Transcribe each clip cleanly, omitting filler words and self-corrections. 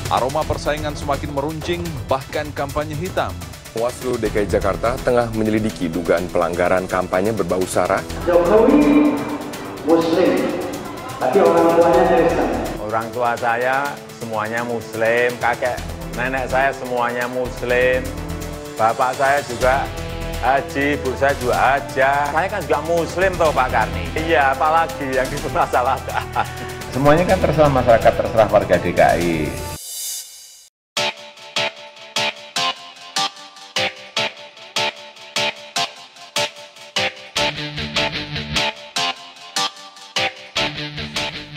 Aroma persaingan semakin meruncing, bahkan kampanye hitam. Bawaslu DKI Jakarta tengah menyelidiki dugaan pelanggaran kampanye berbau sara. Jokowi Muslim, tapi orang tuanya Kristen. Orang tua saya semuanya Muslim, kakek nenek saya semuanya Muslim, bapak saya juga haji, ibu saya juga hajah. Saya kan juga Muslim toh Pak Karni. Iya, apalagi yang dipermasalahkan. Semuanya kan terserah masyarakat, terserah warga DKI.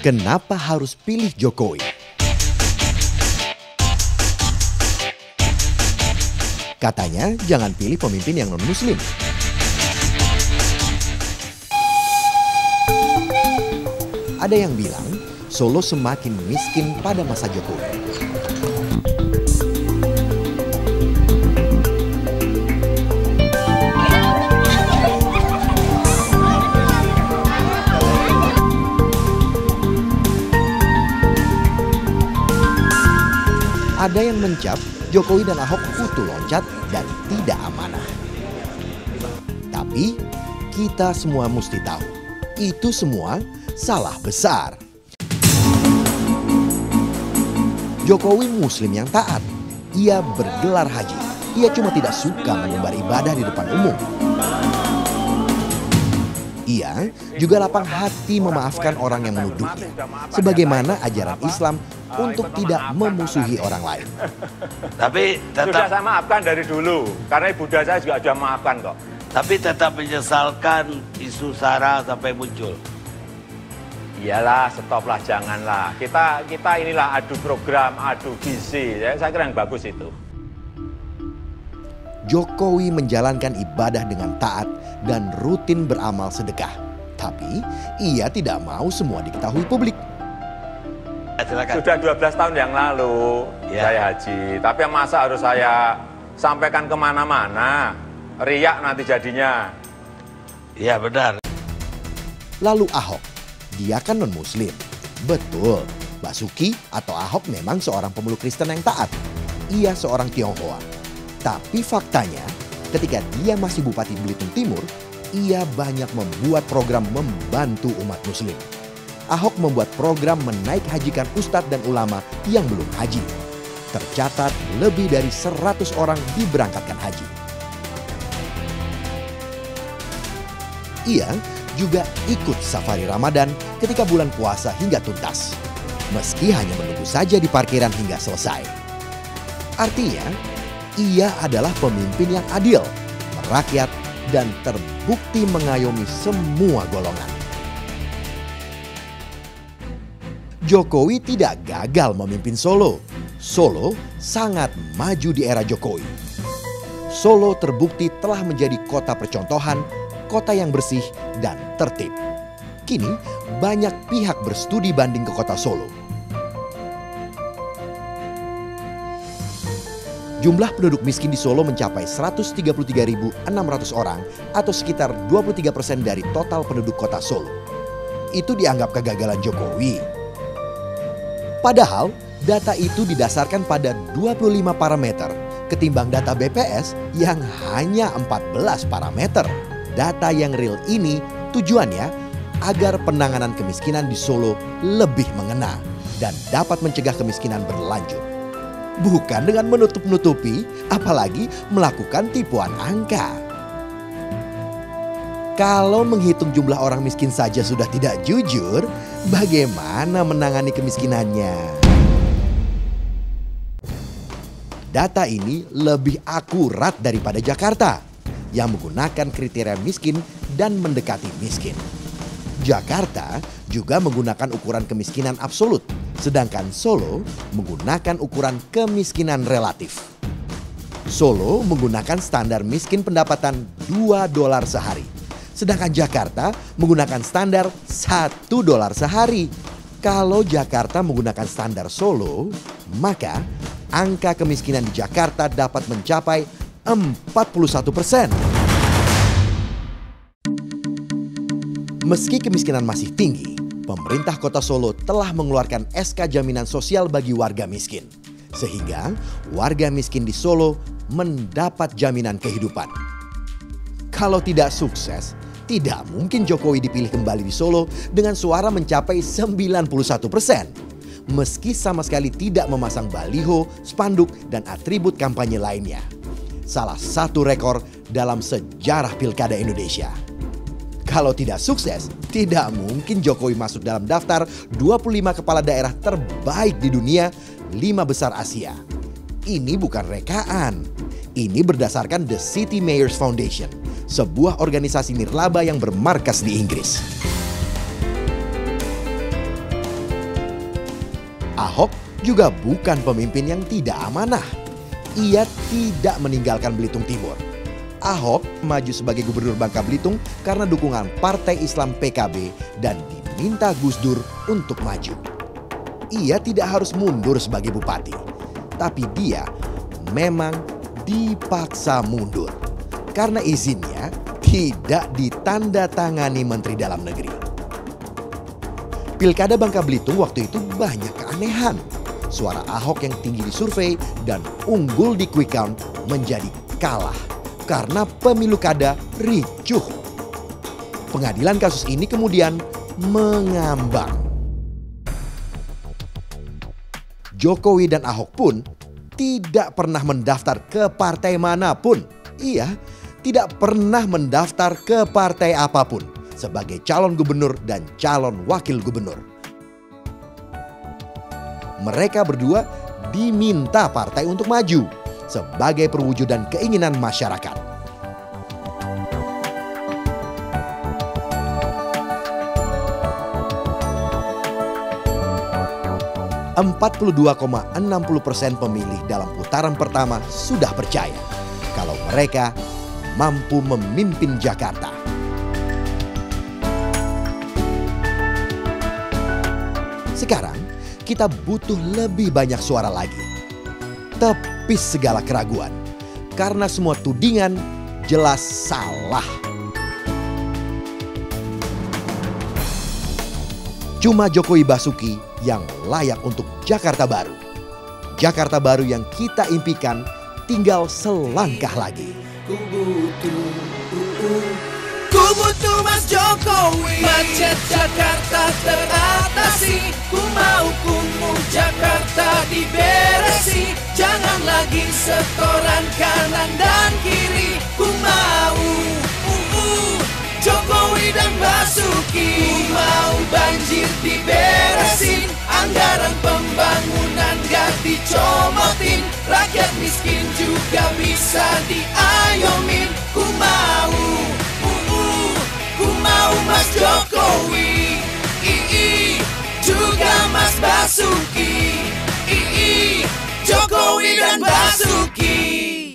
Kenapa harus pilih Jokowi? Katanya jangan pilih pemimpin yang non-muslim. Ada yang bilang Solo semakin miskin pada masa Jokowi. Ada yang mencap Jokowi dan Ahok kutu loncat dan tidak amanah. Tapi kita semua mesti tahu, itu semua salah besar. Jokowi Muslim yang taat. Ia bergelar haji. Ia cuma tidak suka mengumbar ibadah di depan umum. Ia juga lapang hati memaafkan orang yang menuduhnya, sebagaimana ajaran Islam untuk tidak memusuhi orang lain. Tapi tetap sudah saya maafkan dari dulu, karena ibunda saya juga sudah maafkan kok. Tapi tetap menyesalkan isu SARA sampai muncul. Iyalah, stoplah, janganlah. Kita inilah adu program, adu visi. Saya kira yang bagus itu. Jokowi menjalankan ibadah dengan taat dan rutin beramal sedekah. Tapi ia tidak mau semua diketahui publik. Silakan. Sudah 12 tahun yang lalu saya haji. Tapi masa harus saya sampaikan kemana-mana? Riak nanti jadinya. Iya benar. Lalu Ahok, dia kan non-muslim. Betul, Basuki atau Ahok memang seorang pemeluk Kristen yang taat. Ia seorang Tionghoa. Tapi faktanya, ketika dia masih Bupati Belitung Timur, ia banyak membuat program membantu umat muslim. Ahok membuat program menaik hajikan ustadz dan ulama yang belum haji. Tercatat lebih dari 100 orang diberangkatkan haji. Ia juga ikut safari Ramadan ketika bulan puasa hingga tuntas. Meski hanya menunggu saja di parkiran hingga selesai. Artinya, ia adalah pemimpin yang adil, merakyat, dan terbukti mengayomi semua golongan. Jokowi tidak gagal memimpin Solo. Solo sangat maju di era Jokowi. Solo terbukti telah menjadi kota percontohan, kota yang bersih dan tertib. Kini banyak pihak berstudi banding ke kota Solo. Jumlah penduduk miskin di Solo mencapai 133.600 orang atau sekitar 23% dari total penduduk kota Solo. Itu dianggap kegagalan Jokowi. Padahal data itu didasarkan pada 25 parameter ketimbang data BPS yang hanya 14 parameter. Data yang real ini tujuannya agar penanganan kemiskinan di Solo lebih mengena dan dapat mencegah kemiskinan berlanjut. Bukan dengan menutup-nutupi, apalagi melakukan tipuan angka. Kalau menghitung jumlah orang miskin saja sudah tidak jujur, bagaimana menangani kemiskinannya? Data ini lebih akurat daripada Jakarta, yang menggunakan kriteria miskin dan mendekati miskin. Jakarta juga menggunakan ukuran kemiskinan absolut, sedangkan Solo menggunakan ukuran kemiskinan relatif. Solo menggunakan standar miskin pendapatan $2 sehari, sedangkan Jakarta menggunakan standar $1 sehari. Kalau Jakarta menggunakan standar Solo, maka angka kemiskinan di Jakarta dapat mencapai 41%. Meski kemiskinan masih tinggi, pemerintah kota Solo telah mengeluarkan SK jaminan sosial bagi warga miskin. Sehingga warga miskin di Solo mendapat jaminan kehidupan. Kalau tidak sukses, tidak mungkin Jokowi dipilih kembali di Solo dengan suara mencapai 91%. Meski sama sekali tidak memasang baliho, spanduk, dan atribut kampanye lainnya. Salah satu rekor dalam sejarah Pilkada Indonesia. Kalau tidak sukses, tidak mungkin Jokowi masuk dalam daftar 25 kepala daerah terbaik di dunia, 5 besar Asia. Ini bukan rekaan. Ini berdasarkan The City Mayors Foundation, sebuah organisasi nirlaba yang bermarkas di Inggris. Ahok juga bukan pemimpin yang tidak amanah. Ia tidak meninggalkan Belitung Timur. Ahok maju sebagai gubernur Bangka Belitung karena dukungan Partai Islam PKB dan diminta Gus Dur untuk maju. Ia tidak harus mundur sebagai bupati, tapi dia memang dipaksa mundur karena izinnya tidak ditandatangani Menteri Dalam Negeri. Pilkada Bangka Belitung waktu itu banyak keanehan. Suara Ahok yang tinggi di survei dan unggul di quick count menjadi kalah karena pemilu kada ricuh. Pengadilan kasus ini kemudian mengambang. Jokowi dan Ahok pun tidak pernah mendaftar ke partai manapun. Ia tidak pernah mendaftar ke partai apapun sebagai calon gubernur dan calon wakil gubernur. Mereka berdua diminta partai untuk maju sebagai perwujudan keinginan masyarakat. %42,60% pemilih dalam putaran pertama sudah percaya kalau mereka mampu memimpin Jakarta. Sekarang kita butuh lebih banyak suara lagi. Tepis segala keraguan, karena semua tudingan jelas salah. Cuma Jokowi Basuki yang layak untuk Jakarta Baru. Jakarta Baru yang kita impikan tinggal selangkah lagi. Ku butuh Mas Jokowi, macet Jakarta teratasi. Ku mau kumuh Jakarta diberesi. Jangan lagi setoran kanan dan kiri. Ku mau Jokowi dan Basuki. Ku mau banjir diberesin, anggaran pembangunan gak dicomotin, rakyat miskin juga bisa diayomin. Ku mau Mas Jokowi, juga Mas Basuki, Jokowi dan Basuki.